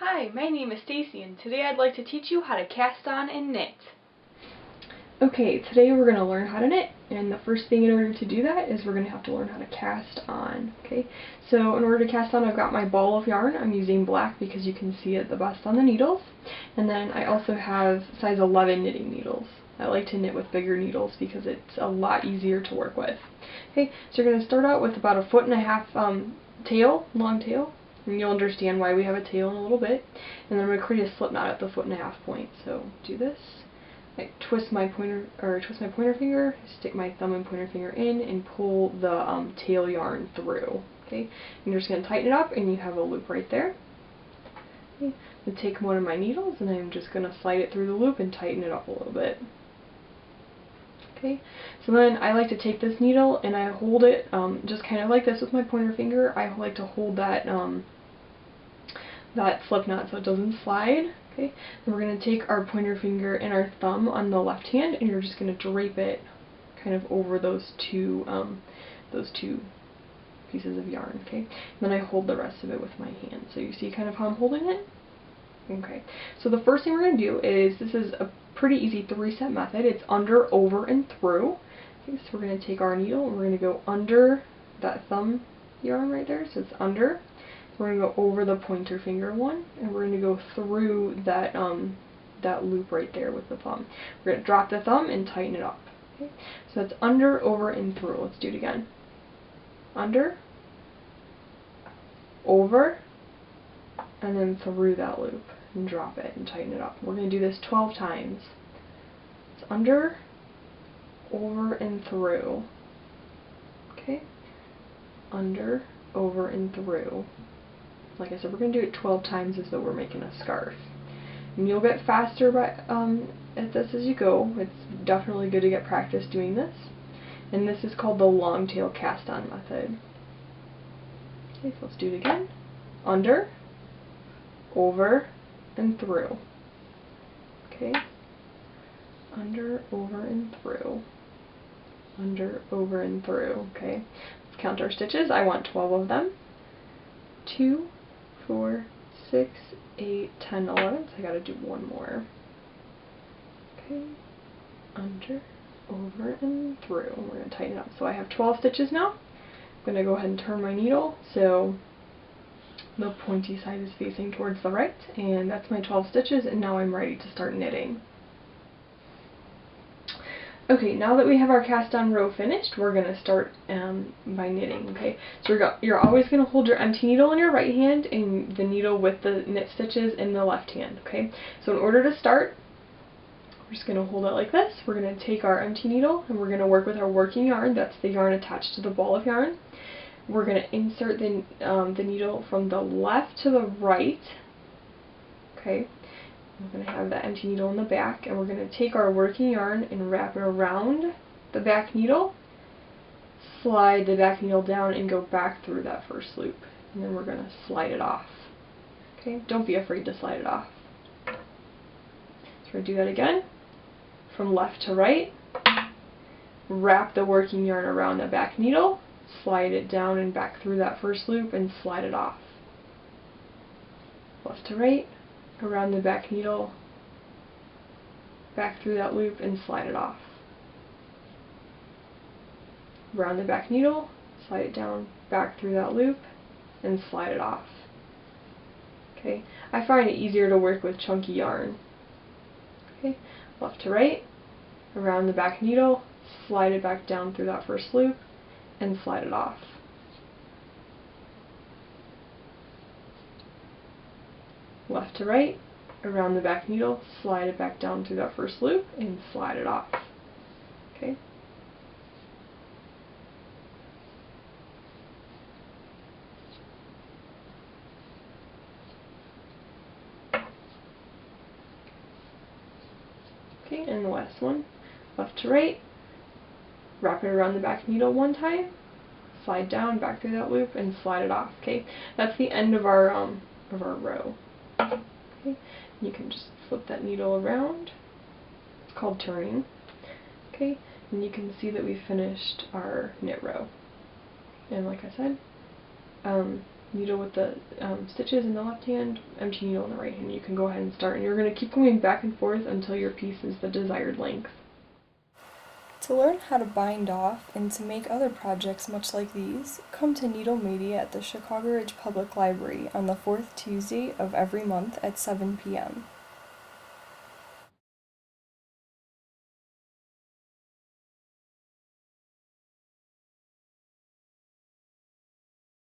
Hi, my name is Stacy, and today I'd like to teach you how to cast on and knit. Okay, today we're going to learn how to knit, and the first thing in order to do that is we're going to have to learn how to cast on. Okay, so in order to cast on, I've got my ball of yarn. I'm using black because you can see it the best on the needles, and then I also have size 11 knitting needles. I like to knit with bigger needles because it's a lot easier to work with. Okay, so you're going to start out with about 1.5 foot long tail, and you'll understand why we have a tail in a little bit. And then I'm going to create a slip knot at the 1.5 foot point. So do this. I twist my pointer finger, stick my thumb and pointer finger in, and pull the tail yarn through. Okay, and you're just going to tighten it up, and you have a loop right there. Okay, I'm going to take one of my needles, and I'm just going to slide it through the loop and tighten it up a little bit. Okay, so then I like to take this needle and I hold it just kind of like this with my pointer finger. I like to hold that that slip knot so it doesn't slide. Okay, then we're going to take our pointer finger and our thumb on the left hand, and you're just going to drape it kind of over those two pieces of yarn. Okay, and then I hold the rest of it with my hand. So you see kind of how I'm holding it? Okay, so the first thing we're going to do is, this is a pretty easy 3-step method. It's under, over, and through. Okay, so we're going to take our needle and we're going to go under that thumb yarn right there, so it's under. We're going to go over the pointer finger one, and we're going to go through that that loop right there with the thumb. We're going to drop the thumb and tighten it up. Okay, so that's under, over, and through. Let's do it again. Under, over, and then through that loop, and drop it and tighten it up. We're going to do this 12 times. It's under, over, and through. Okay? Under, over, and through. Like I said, we're going to do it 12 times as though we're making a scarf. And you'll get faster at this as you go. It's definitely good to get practice doing this. And this is called the long tail cast on method. Okay, so let's do it again. Under, over, and through. Okay? Under, over, and through. Under, over, and through. Okay? Let's count our stitches. I want 12 of them. 2, 4, 6, 8, 10, 11. So I gotta do one more. Okay? Under, over, and through. We're gonna tighten it up. So I have 12 stitches now. I'm gonna go ahead and turn my needle so the pointy side is facing towards the right, and that's my 12 stitches, and now I'm ready to start knitting. Okay, now that we have our cast on row finished, we're going to start by knitting. Okay, so you're always going to hold your empty needle in your right hand and the needle with the knit stitches in the left hand. Okay, so in order to start, we're just going to hold it like this. We're going to take our empty needle and we're going to work with our working yarn. That's the yarn attached to the ball of yarn. We're going to insert the needle from the left to the right. Okay. We're going to have that empty needle in the back, and we're going to take our working yarn and wrap it around the back needle, slide the back needle down, and go back through that first loop. And then we're going to slide it off. Okay, don't be afraid to slide it off. So we're going to do that again. From left to right, wrap the working yarn around the back needle, slide it down and back through that first loop, and slide it off. Left to right, around the back needle, back through that loop, and slide it off. Around the back needle, slide it down, back through that loop, and slide it off. Okay, I find it easier to work with chunky yarn. Okay, left to right, around the back needle, slide it back down through that first loop, and slide it off. Left to right, around the back needle, slide it back down through that first loop, and slide it off. Okay? Okay, and the last one, left to right, wrap it around the back needle one time, slide down, back through that loop, and slide it off. Okay? That's the end of our row. Okay, you can just flip that needle around. It's called turning. Okay, and you can see that we finished our knit row. And like I said, needle with the stitches in the left hand, empty needle in the right hand. You can go ahead and start, and you're going to keep going back and forth until your piece is the desired length. To learn how to bind off and to make other projects much like these, come to Needle Media at the Chicago Ridge Public Library on the 4th Tuesday of every month at 7 p.m.